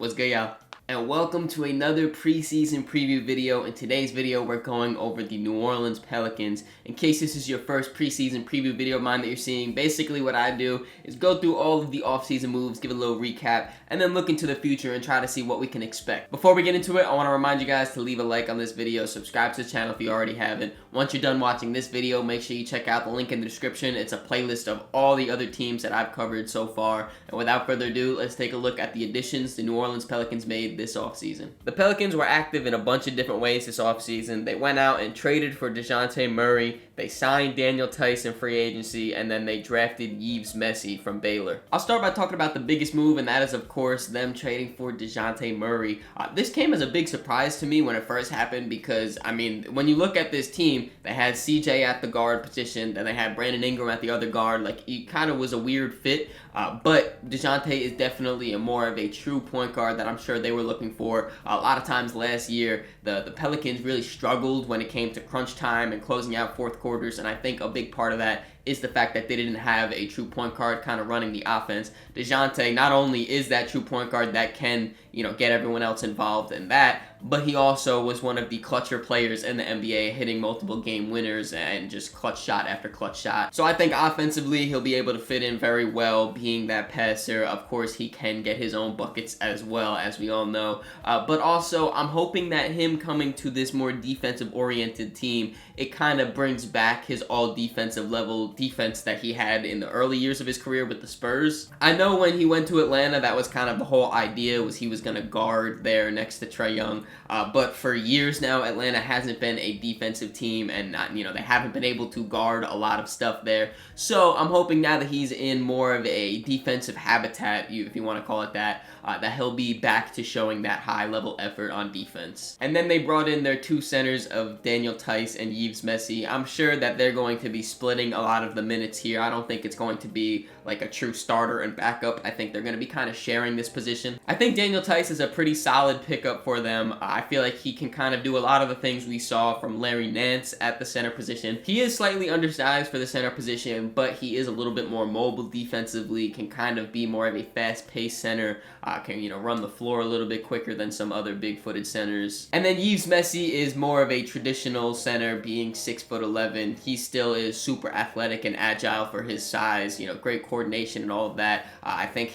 What's good, y'all? And welcome to another preseason preview video. In today's video, we're going over the New Orleans Pelicans. In case this is your first preseason preview video of mine that you're seeing, basically what I do is go through all of the offseason moves, give a little recap, and then look into the future and try to see what we can expect. Before we get into it, I want to remind you guys to leave a like on this video, subscribe to the channel if you already haven't. Once you're done watching this video, make sure you check out the link in the description. It's a playlist of all the other teams that I've covered so far. And without further ado, let's take a look at the additions the New Orleans Pelicans made this offseason. The Pelicans were active in a bunch of different ways this offseason. They went out and traded for DeJounte Murray, they signed Daniel Tice in free agency, and then they drafted Yves Messi from Baylor. I'll start by talking about the biggest move, and that is, of course, them trading for DeJounte Murray. This came as a big surprise to me when it first happened because, I mean, when you look at this team, they had CJ at the guard position, then they had Brandon Ingram at the other guard. Like, it kind of was a weird fit, but DeJounte is definitely more of a true point guard that I'm sure they were looking for. A lot of times last year, the Pelicans really struggled when it came to crunch time and closing out fourth quarters, and I think a big part of that is the fact that they didn't have a true point guard kind of running the offense. DeJounte not only is that true point guard that can, get everyone else involved in that, but he also was one of the clutcher players in the NBA, hitting multiple game winners and just clutch shot after clutch shot. So I think offensively, he'll be able to fit in very well, being that passer. Of course, he can get his own buckets as well, as we all know. But also, I'm hoping that him coming to this more defensive-oriented team, it kind of brings back his all-defensive level defense that he had in the early years of his career with the Spurs. I know when he went to Atlanta, that was kind of the whole idea, was he was going to guard there next to Trae Young. But for years now, Atlanta hasn't been a defensive team, and they haven't been able to guard a lot of stuff there. So I'm hoping now that he's in more of a defensive habitat, if you want to call it that, that he'll be back to showing that high-level effort on defense. And then they brought in their two centers of Daniel Tice and Yves Messi. I'm sure that they're going to be splitting a lot of the minutes here. I don't think it's going to be like a true starter and backup. I think they're going to be kind of sharing this position. I think Daniel Tice is a pretty solid pickup for them. I feel like he can kind of do a lot of the things we saw from Larry Nance at the center position. He is slightly undersized for the center position, but he is a little bit more mobile defensively, can kind of be more of a fast-paced center, can run the floor a little bit quicker than some other big-footed centers. And then Yves Messi is more of a traditional center, being 6'11". He still is super athletic and agile for his size, great coordination and all of that. I think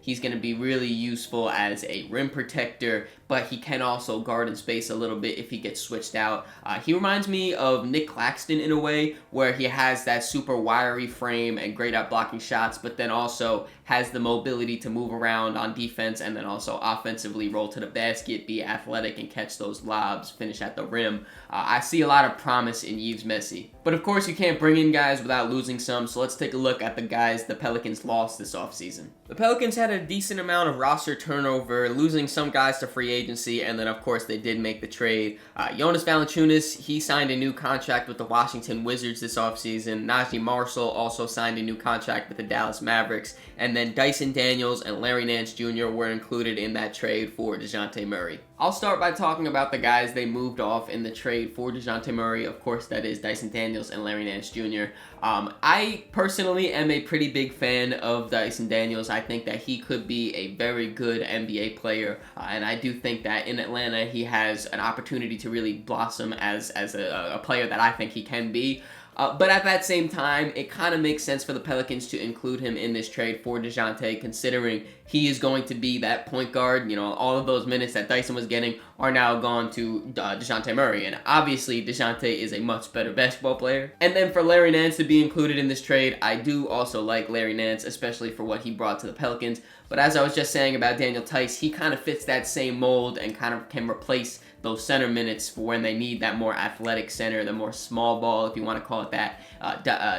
he's going to be really useful as a rim protector, but he can also guard in space a little bit if he gets switched out. He reminds me of Nick Claxton in a way, where he has that super wiry frame and great at blocking shots, but then also has the mobility to move around on defense and then also offensively roll to the basket, be athletic and catch those lobs, finish at the rim. I see a lot of promise in Yves Messi. But of course, you can't bring in guys without losing some, so let's take a look at the guys the Pelicans lost this offseason. The Pelicans had a decent amount of roster turnover, losing some guys to free agency, and then of course they did make the trade. Jonas Valanciunas, he signed a new contract with the Washington Wizards this offseason. Najee Marshall also signed a new contract with the Dallas Mavericks, and then Dyson Daniels and Larry Nance Jr. were included in that trade for DeJounte Murray. I'll start by talking about the guys they moved off in the trade for DeJounte Murray. Of course, that is Dyson Daniels and Larry Nance Jr. I personally am a pretty big fan of Dyson Daniels. I think that he could be a very good NBA player, and I do think that in Atlanta he has an opportunity to really blossom as a player that I think he can be. But at that same time, it kind of makes sense for the Pelicans to include him in this trade for DeJounte, considering he is going to be that point guard. All of those minutes that Dyson was getting are now gone to DeJounte Murray, and obviously DeJounte is a much better basketball player. And then for Larry Nance to be included in this trade, I do also like Larry Nance, especially for what he brought to the Pelicans. But as I was just saying about Daniel Tice, he kind of fits that same mold and kind of can replace those center minutes for when they need that more athletic center, the more small ball, if you want to call it that.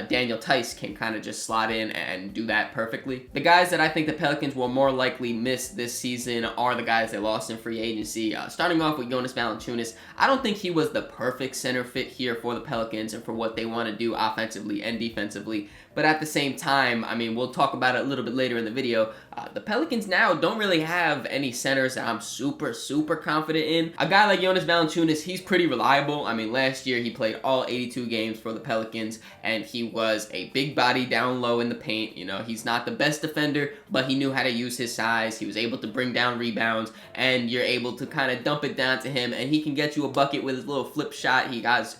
Daniel Tice can kind of just slot in and do that perfectly. The guys that I think the Pelicans will more likely miss this season are the guys they lost in free agency. Starting off with Jonas Valanciunas, I don't think he was the perfect center fit here for the Pelicans and for what they want to do offensively and defensively. But at the same time, I mean, we'll talk about it a little bit later in the video. The Pelicans now don't really have any centers that I'm super confident in. A guy like like Jonas Valanciunas, he's pretty reliable. I mean, last year he played all 82 games for the Pelicans, and he was a big body down low in the paint. You know, he's not the best defender, but he knew how to use his size. He was able to bring down rebounds, and you're able to kind of dump it down to him, and he can get you a bucket with his little flip shot. He got,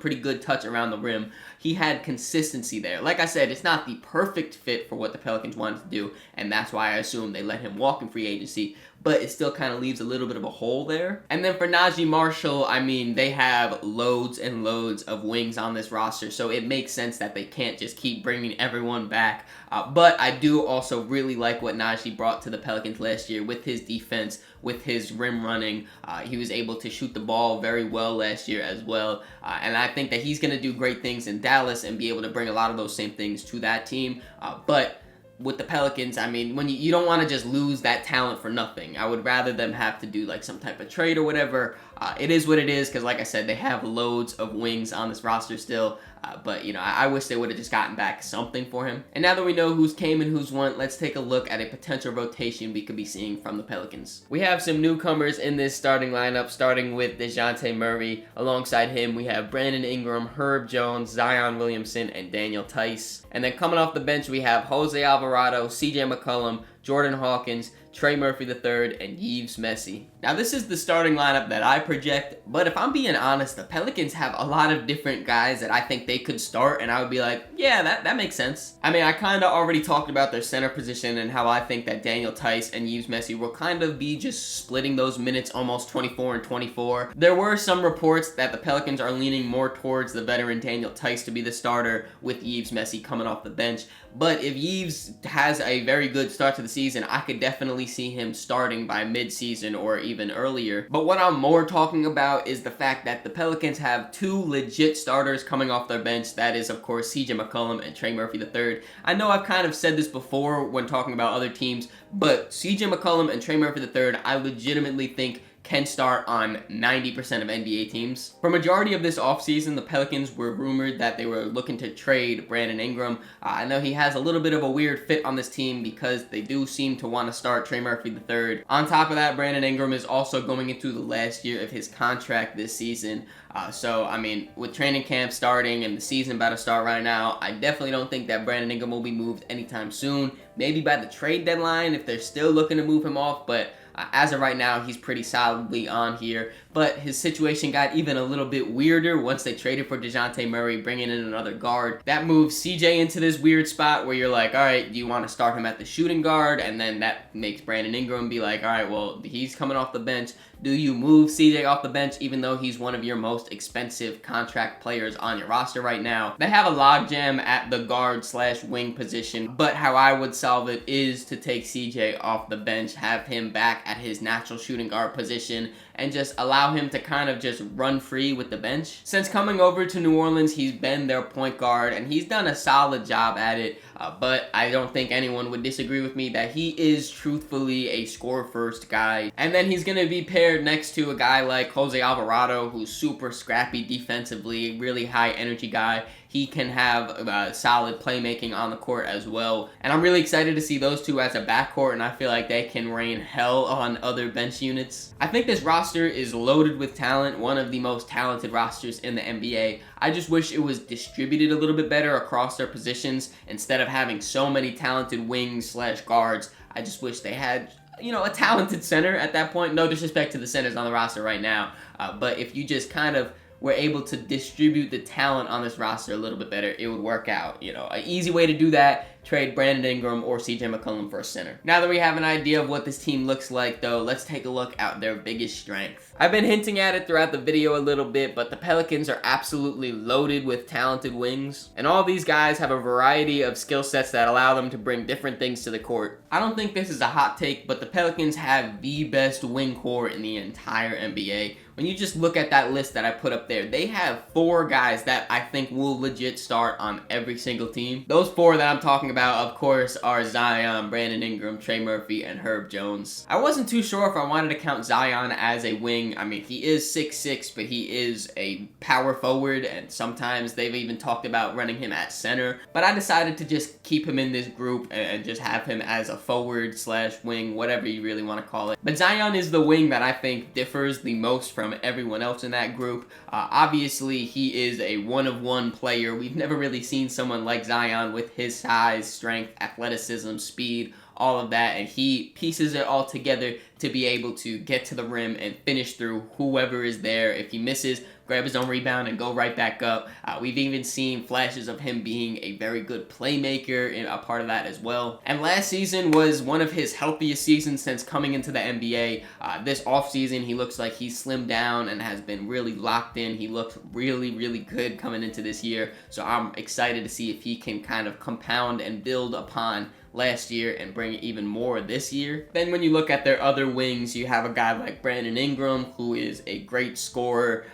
pretty good touch around the rim. He had consistency there. Like I said, it's not the perfect fit for what the Pelicans wanted to do, and that's why I assume they let him walk in free agency, but it still kind of leaves a little bit of a hole there. And then for Najee Marshall, I mean, they have loads and loads of wings on this roster, so it makes sense that they can't just keep bringing everyone back. But I do also really like what Najee brought to the Pelicans last year with his defense, with his rim running. He was able to shoot the ball very well last year as well. And I think that he's going to do great things in Dallas and be able to bring a lot of those same things to that team. But with the Pelicans, I mean, when you don't want to just lose that talent for nothing. I would rather them have to do like some type of trade or whatever. It is what it is, because like I said, they have loads of wings on this roster still. But, I wish they would have just gotten back something for him. And now that we know who's came and who's went, let's take a look at a potential rotation we could be seeing from the Pelicans. We have some newcomers in this starting lineup, starting with DeJounte Murray. Alongside him, we have Brandon Ingram, Herb Jones, Zion Williamson, and Daniel Tice. And then coming off the bench, we have Jose Alvarado, CJ McCollum, Jordan Hawkins, Trey Murphy III, and Yves Messi. Now, this is the starting lineup that I project, but if I'm being honest, the Pelicans have a lot of different guys that I think they could start, and I would be like, yeah, that makes sense. I mean, I kind of already talked about their center position and how I think that Daniel Tice and Yves Messi will kind of be just splitting those minutes almost 24 and 24. There were some reports that the Pelicans are leaning more towards the veteran Daniel Tice to be the starter, with Yves Messi coming off the bench. But if Yves has a very good start to the season, I could definitely see him starting by mid-season or even earlier. But what I'm more talking about is the fact that the Pelicans have two legit starters coming off their bench. That is, of course, CJ McCollum and Trey Murphy III. I know I've kind of said this before when talking about other teams, but CJ McCollum and Trey Murphy III, I legitimately think can start on 90% of NBA teams. For majority of this offseason, the Pelicans were rumored that they were looking to trade Brandon Ingram. I know he has a little bit of a weird fit on this team because they do seem to want to start Trey Murphy III. On top of that, Brandon Ingram is also going into the last year of his contract this season. So, I mean, with training camp starting and the season about to start right now, I definitely don't think that Brandon Ingram will be moved anytime soon. Maybe by the trade deadline if they're still looking to move him off, but as of right now, he's pretty solidly on here. But his situation got even a little bit weirder once they traded for DeJounte Murray, bringing in another guard. That moves CJ into this weird spot where you're like, all right, do you want to start him at the shooting guard? And then that makes Brandon Ingram be like, all right, well, he's coming off the bench. Do you move CJ off the bench even though he's one of your most expensive contract players on your roster right now? They have a logjam at the guard/wing position, but how I would solve it is to take CJ off the bench, have him back at his natural shooting guard position, and just allow him to kind of just run free with the bench. Since coming over to New Orleans, he's been their point guard, and he's done a solid job at it, but I don't think anyone would disagree with me that he is truthfully a score-first guy. And then he's going to be paired next to a guy like Jose Alvarado, who's super scrappy defensively, really high-energy guy. He can have solid playmaking on the court as well. And I'm really excited to see those two as a backcourt, and I feel like they can rain hell on other bench units. I think this roster is loaded with talent, one of the most talented rosters in the NBA. I just wish it was distributed a little bit better across their positions instead of having so many talented wings/guards. I just wish they had a talented center at that point. No disrespect to the centers on the roster right now, but if you just kind of were able to distribute the talent on this roster a little bit better, it would work out. An easy way to do that, trade Brandon Ingram or CJ McCollum for a center. Now that we have an idea of what this team looks like, though, let's take a look at their biggest strength. I've been hinting at it throughout the video a little bit, but the Pelicans are absolutely loaded with talented wings, and all these guys have a variety of skill sets that allow them to bring different things to the court. I don't think this is a hot take, but the Pelicans have the best wing core in the entire NBA. When you just look at that list that I put up there, they have 4 guys that I think will legit start on every single team. Those 4 that I'm talking about about, of course, are Zion, Brandon Ingram, Trey Murphy, and Herb Jones. I wasn't too sure if I wanted to count Zion as a wing. I mean, he is 6'6", but he is a power forward, and sometimes they've even talked about running him at center. But I decided to just keep him in this group and just have him as a forward slash wing, whatever you really want to call it. But Zion is the wing that I think differs the most from everyone else in that group. Obviously, he is a one-of-one player. We've never really seen someone like Zion with his size, strength, athleticism, speed, all of that, and he pieces it all together to be able to get to the rim and finish through whoever is there. If he misses, grab his own rebound and go right back up. We've even seen flashes of him being a very good playmaker, and a part of that as well. And last season was one of his healthiest seasons since coming into the NBA. This offseason, he looks like he's slimmed down and has been really locked in. He looks really, really good coming into this year. So I'm excited to see if he can kind of compound and build upon last year and bring even more this year. Then when you look at their other wings, you have a guy like Brandon Ingram, who is a great scorer,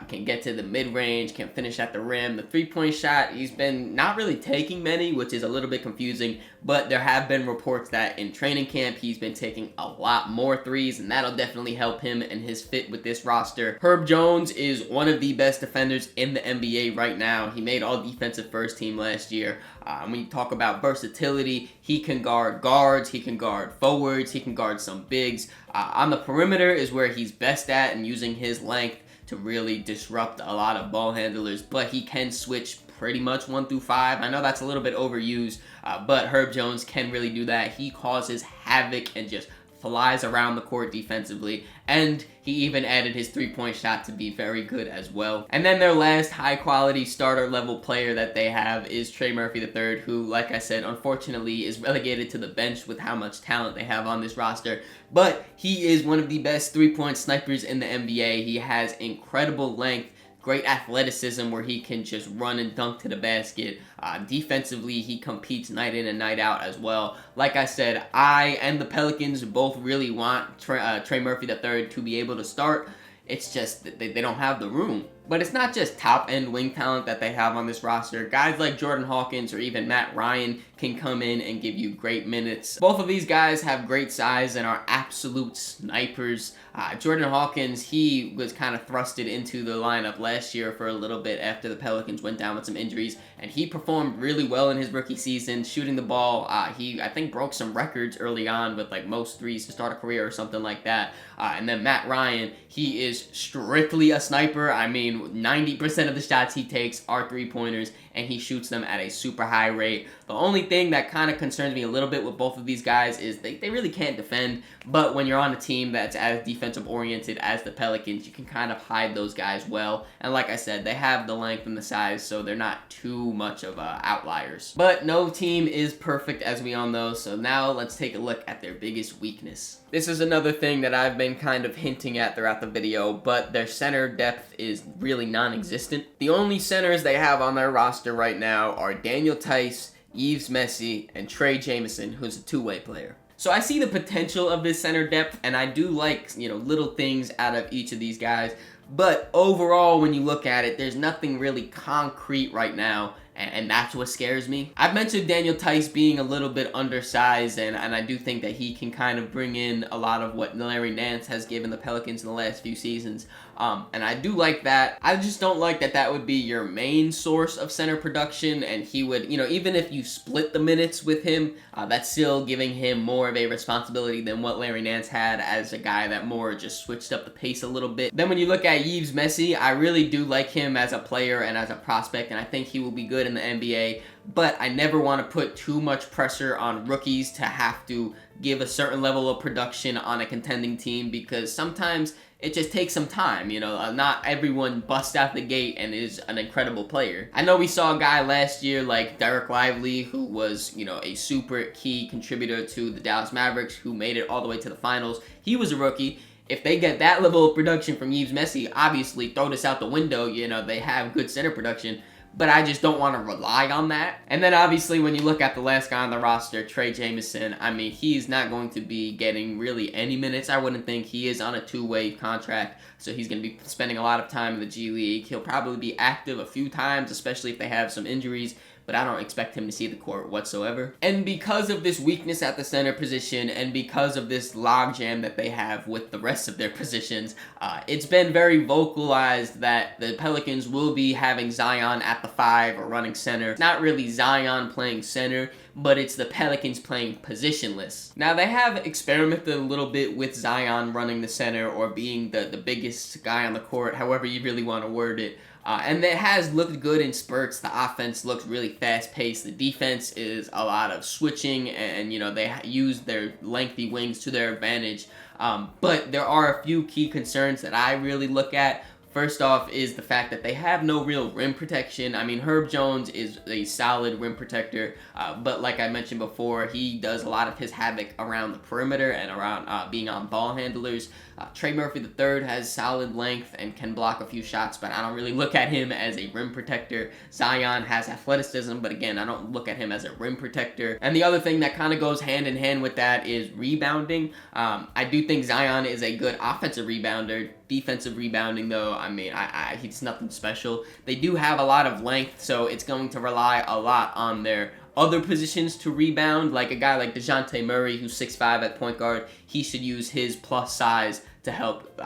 can get to the mid-range, can finish at the rim. The three-point shot, he's been not really taking many, which is a little bit confusing, but there have been reports that in training camp, he's been taking a lot more threes, and that'll definitely help him and his fit with this roster. Herb Jones is one of the best defenders in the NBA right now. He made all defensive first team last year. When you talk about versatility, he can guard guards, he can guard forwards, he can guard some bigs. On the perimeter is where he's best at, and using his length to really disrupt a lot of ball handlers, but he can switch pretty much 1 through 5. I know that's a little bit overused, but Herb Jones can really do that. He causes havoc and just flies around the court defensively, and he even added his three-point shot to be very good as well. And then their last high-quality starter-level player that they have is Trey Murphy III, who, like I said, unfortunately is relegated to the bench with how much talent they have on this roster. But he is one of the best three-point snipers in the NBA. He has incredible length, great athleticism where he can just run and dunk to the basket. Defensively, he competes night in and night out as well. Like I said, I and the Pelicans both really want Trey Murphy III to be able to start. It's just that they don't have the room. But it's not just top-end wing talent that they have on this roster. Guys like Jordan Hawkins or even Matt Ryan can come in and give you great minutes. Both of these guys have great size and are absolute snipers. Jordan Hawkins, he was kind of thrusted into the lineup last year for a little bit after the Pelicans went down with some injuries, and he performed really well in his rookie season, shooting the ball. He, I think, broke some records early on with like most threes to start a career or something like that. And then Matt Ryan, he is strictly a sniper. I mean, 90% of the shots he takes are three-pointers, and he shoots them at a super high rate. The only thing that kind of concerns me a little bit with both of these guys is they really can't defend, but when you're on a team that's as defensive-oriented as the Pelicans, you can kind of hide those guys well. And like I said, they have the length and the size, so they're not too much of outliers. But no team is perfect, as we all know, so now let's take a look at their biggest weakness. This is another thing that I've been kind of hinting at throughout the video, but their center depth is really non-existent. The only centers they have on their roster right now are Daniel Tice, Yves Messi, and Trey Jamison, who's a two-way player. So I see the potential of this center depth, and I do like, little things out of each of these guys. But overall, when you look at it, there's nothing really concrete right now, and that's what scares me. I've mentioned Daniel Tice being a little bit undersized, and I do think that he can kind of bring in a lot of what Larry Nance has given the Pelicans in the last few seasons. And I do like that. I just don't like that that would be your main source of center production, and he would, even if you split the minutes with him, that's still giving him more of a responsibility than what Larry Nance had as a guy that more just switched up the pace a little bit. Then when you look at Yves Messi, I really do like him as a player and as a prospect, and I think he will be good in the NBA, but I never want to put too much pressure on rookies to have to give a certain level of production on a contending team, because sometimes it just takes some time, not everyone busts out the gate and is an incredible player. I know we saw a guy last year like Derek Lively, who was, a super key contributor to the Dallas Mavericks, who made it all the way to the finals. He was a rookie. If they get that level of production from Yves Messi, obviously throw this out the window. They have good center production, but I just don't want to rely on that. And then obviously when you look at the last guy on the roster, Trey Jamison, I mean, he's not going to be getting really any minutes. I wouldn't think. He is on a two-way contract, so he's going to be spending a lot of time in the G League. He'll probably be active a few times, especially if they have some injuries, but I don't expect him to see the court whatsoever. And because of this weakness at the center position, and because of this logjam that they have with the rest of their positions, it's been very vocalized that the Pelicans will be having Zion at the 5 or running center. It's not really Zion playing center, but it's the Pelicans playing positionless. Now, they have experimented a little bit with Zion running the center or being the biggest guy on the court, however you really want to word it. And it has looked good in spurts. The offense looks really fast-paced. The defense is a lot of switching, and you know, they use their lengthy wings to their advantage. But there are a few key concerns that I really look at. First off is the fact that they have no real rim protection. I mean, Herb Jones is a solid rim protector, but like I mentioned before, he does a lot of his havoc around the perimeter and around being on ball handlers. Trey Murphy III has solid length and can block a few shots, but I don't really look at him as a rim protector. Zion has athleticism, but again, I don't look at him as a rim protector. And the other thing that kind of goes hand in hand with that is rebounding. I do think Zion is a good offensive rebounder. Defensive rebounding, though, I mean, he's nothing special. They do have a lot of length, so it's going to rely a lot on their other positions to rebound. Like a guy like DeJounte Murray, who's 6'5" at point guard, he should use his plus size to help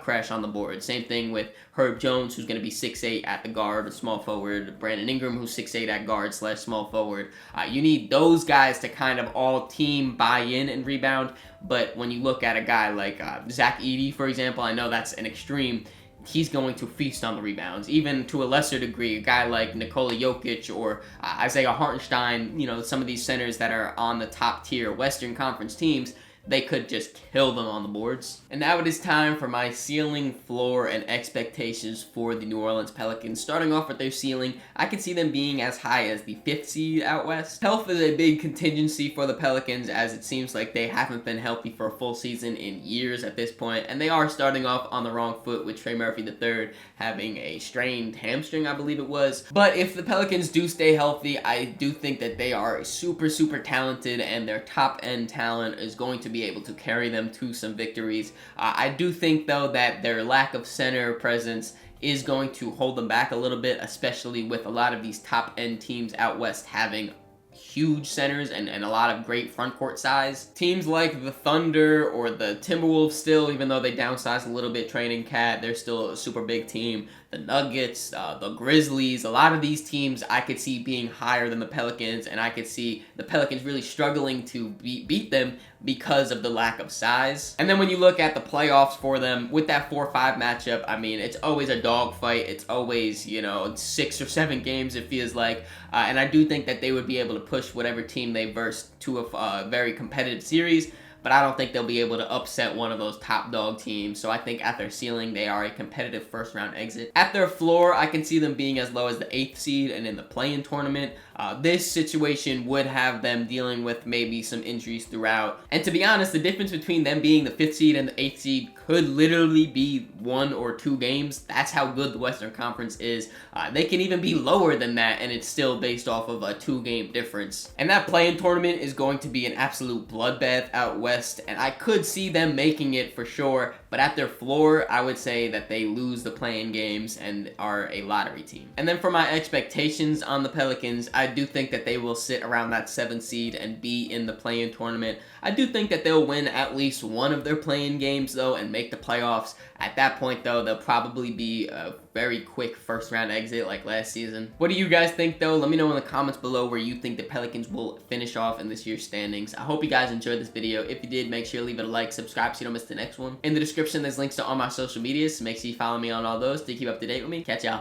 crash on the board. Same thing with Herb Jones, who's going to be 6'8" at the guard, a small forward. Brandon Ingram, who's 6'8" at guard / small forward. You need those guys to kind of all team buy in and rebound. But when you look at a guy like Zach Edey, for example, I know that's an extreme. He's going to feast on the rebounds. Even to a lesser degree, a guy like Nikola Jokic or Isaiah Hartenstein, you know, some of these centers that are on the top tier Western Conference teams, they could just kill them on the boards. And now it is time for my ceiling, floor, and expectations for the New Orleans Pelicans. Starting off with their ceiling, I can see them being as high as the 5th seed out west. Health is a big contingency for the Pelicans, as it seems like they haven't been healthy for a full season in years at this point, and they are starting off on the wrong foot with Trey Murphy III having a strained hamstring, I believe it was. But if the Pelicans do stay healthy, I do think that they are super, super talented, and their top-end talent is going to be able to carry them to some victories. I do think, though, that their lack of center presence is going to hold them back a little bit, especially with a lot of these top-end teams out west having huge centers and a lot of great front court size. Teams like the Thunder or the Timberwolves still, even though they downsized a little bit training Cat, they're still a super big team. The Nuggets, the Grizzlies, a lot of these teams I could see being higher than the Pelicans, and I could see the Pelicans really struggling to beat them because of the lack of size. And then when you look at the playoffs for them, with that 4-5 matchup, I mean, it's always a dogfight. It's always, you know, 6 or 7 games, it feels like. And I do think that they would be able to push whatever team they verse to a very competitive series, but I don't think they'll be able to upset one of those top dog teams. So I think at their ceiling, they are a competitive first-round exit. At their floor, I can see them being as low as the 8th seed and in the play-in tournament. This situation would have them dealing with maybe some injuries throughout. And to be honest, the difference between them being the 5th seed and the 8th seed could literally be 1 or 2 games. That's how good the Western Conference is. They can even be lower than that, and it's still based off of a 2-game difference. And that play-in tournament is going to be an absolute bloodbath out west, and I could see them making it for sure. But at their floor, I would say that they lose the play-in games and are a lottery team. And then for my expectations on the Pelicans, I do think that they will sit around that 7th seed and be in the play-in tournament. I do think that they'll win at least one of their play-in games, though, and make the playoffs. At that point, though, they'll probably be a very quick first-round exit like last season. What do you guys think, though? Let me know in the comments below where you think the Pelicans will finish off in this year's standings. I hope you guys enjoyed this video. If you did, make sure to leave it a like, subscribe so you don't miss the next one. In the description, there's links to all my social medias, so make sure you follow me on all those to keep up to date with me. Catch y'all.